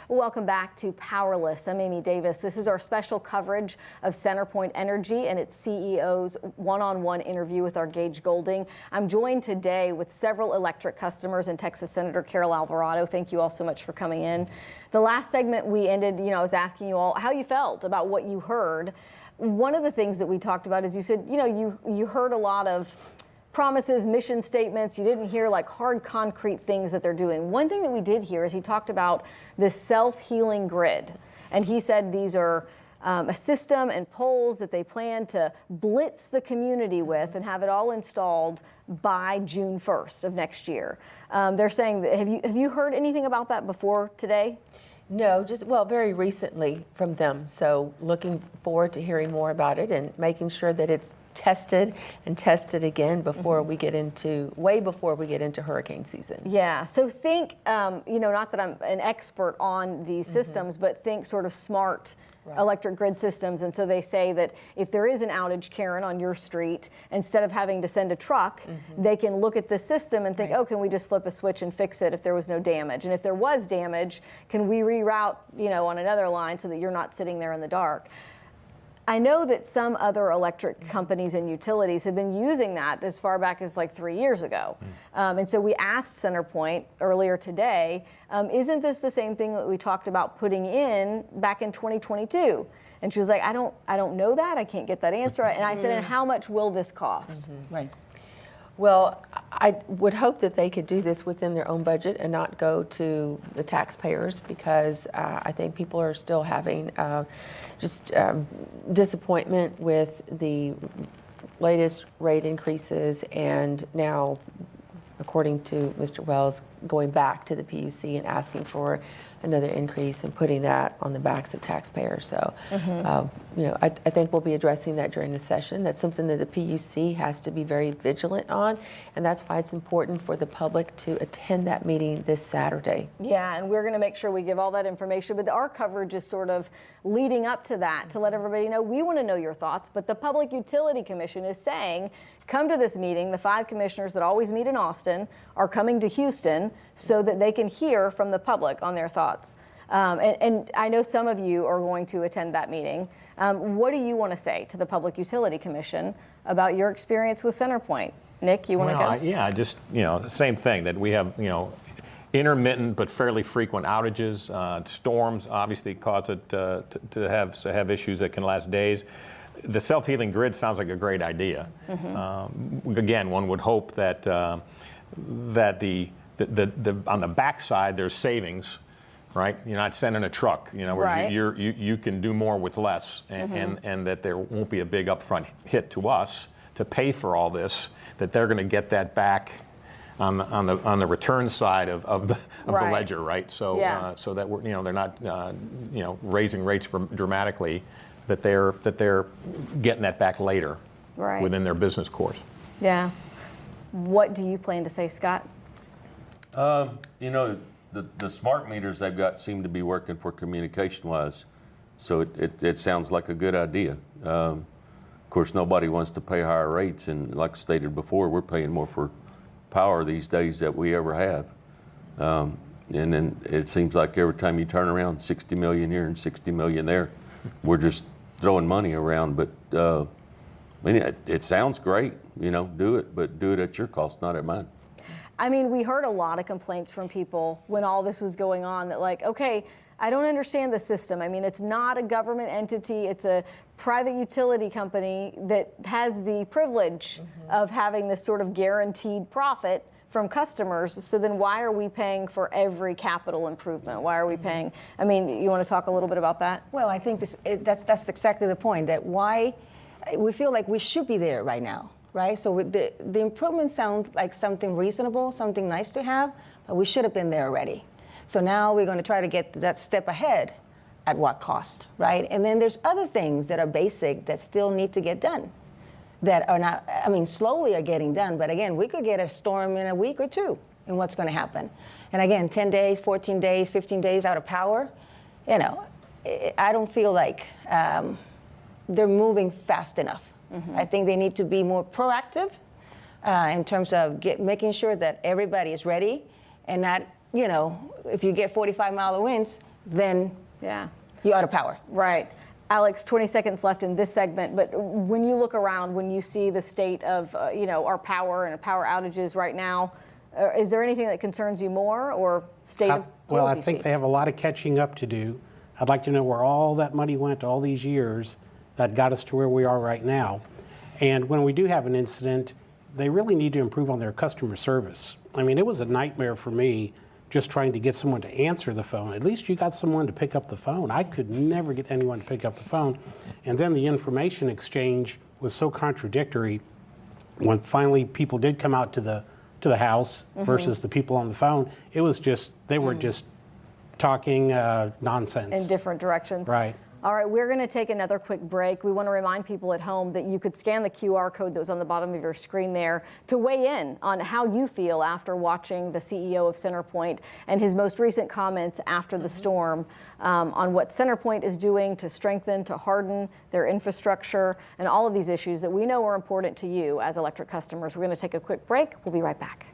Welcome back to Powerless. I'm Amy Davis. This is our special coverage of CenterPoint Energy and its CEO's one-on-one interview with our Gage Golding. I'm joined today with several electric customers and Texas Senator Carol Alvarado. Thank you all so much for coming in. The last segment we ended, I was asking you all how you felt about what you heard. One of the things that we talked about is you said, you heard a lot of promises, mission statements. You didn't hear like hard, concrete things that they're doing. One thing that we did hear is he talked about this self-healing grid. And he said these are a system and poles that they plan to blitz the community with and have it all installed by June 1st of next year. They're saying, that, have you heard anything about that before today? No, very recently from them. So looking forward to hearing more about it and making sure that it's tested and tested again before we get into, way before we get into hurricane season. Yeah, so think, not that I'm an expert on these systems, but think sort of smart electric grid systems. And so they say that if there is an outage, Karen, on your street, instead of having to send a truck, they can look at the system and think, oh, can we just flip a switch and fix it if there was no damage? And if there was damage, can we reroute, on another line so that you're not sitting there in the dark? I know that some other electric companies and utilities have been using that as far back as like 3 years ago. And so we asked CenterPoint earlier today, isn't this the same thing that we talked about putting in back in 2022? And she was like, I don't know that. I can't get that answer. And I said, and how much will this cost? Right. Well, I would hope that they could do this within their own budget and not go to the taxpayers, because I think people are still having disappointment with the latest rate increases, and now, according to Mr. Wells, going back to the PUC and asking for another increase and putting that on the backs of taxpayers. So, I think we'll be addressing that during the session. That's something that the PUC has to be very vigilant on, and that's why it's important for the public to attend that meeting this Saturday. Yeah, and we're going to make sure we give all that information, but our coverage is sort of leading up to that to let everybody know we want to know your thoughts, but the Public Utility Commission is saying, come to this meeting. The 5 commissioners that always meet in Austin are coming to Houston so that they can hear from the public on their thoughts. And I know some of you are going to attend that meeting. What do you want to say to the Public Utility Commission about your experience with CenterPoint? Nick, you want to go? Yeah, just, the same thing, that we have, intermittent but fairly frequent outages. Storms obviously cause it to have issues that can last days. The self-healing grid sounds like a great idea. Again, one would hope that that on the backside there's savings, right? You're not sending a truck, where you can do more with less, and that there won't be a big upfront hit to us to pay for all this. That they're going to get that back on the return side of the ledger, right? So so that we're they're not raising rates dramatically. That they're getting that back later within their business course. Yeah. What do you plan to say, Scott? The smart meters they've got seem to be working for communication-wise, so it sounds like a good idea. Of course, nobody wants to pay higher rates, and like stated before, we're paying more for power these days than we ever have. And then it seems like every time you turn around, 60 million here and 60 million there. We're just throwing money around, but it sounds great, do it, but do it at your cost, not at mine. I mean, we heard a lot of complaints from people when all this was going on that like, okay, I don't understand the system. I mean, it's not a government entity. It's a private utility company that has the privilege of having this sort of guaranteed profit from customers. So then why are we paying for every capital improvement? Why are we paying? I mean, you want to talk a little bit about that? Well, I think that's exactly the point, that why we feel like we should be there right now, right? So with the improvements sound like something reasonable, something nice to have, but we should have been there already. So now we're going to try to get that step ahead at what cost, right? And then there's other things that are basic that still need to get done, that are not, slowly are getting done. But again, we could get a storm in a week or two, and what's going to happen? And again, 10 days, 14 days, 15 days out of power, I don't feel like they're moving fast enough. I think they need to be more proactive. in terms of making sure that everybody is ready and not, you know, if you get 45-mile winds, then Yeah. you're out of power. Right. Alex, 20 seconds left in this segment, but when you look around, when you see the state of, our power and power outages right now, is there anything that concerns you more, or state of Well, polls I you think see? they have a lot of catching up to do. I'd like to know where all that money went all these years that got us to where we are right now. And when we do have an incident, they really need to improve on their customer service. I mean, it was a nightmare for me just trying to get someone to answer the phone. At least you got someone to pick up the phone. I could never get anyone to pick up the phone. And then the information exchange was so contradictory when finally people did come out to the house versus the people on the phone. It was just, they were just talking nonsense. In different directions. Right. All right, we're going to take another quick break. We want to remind people at home that you could scan the QR code that was on the bottom of your screen there to weigh in on how you feel after watching the CEO of CenterPoint and his most recent comments after the storm on what CenterPoint is doing to strengthen, to harden their infrastructure, and all of these issues that we know are important to you as electric customers. We're going to take a quick break. We'll be right back.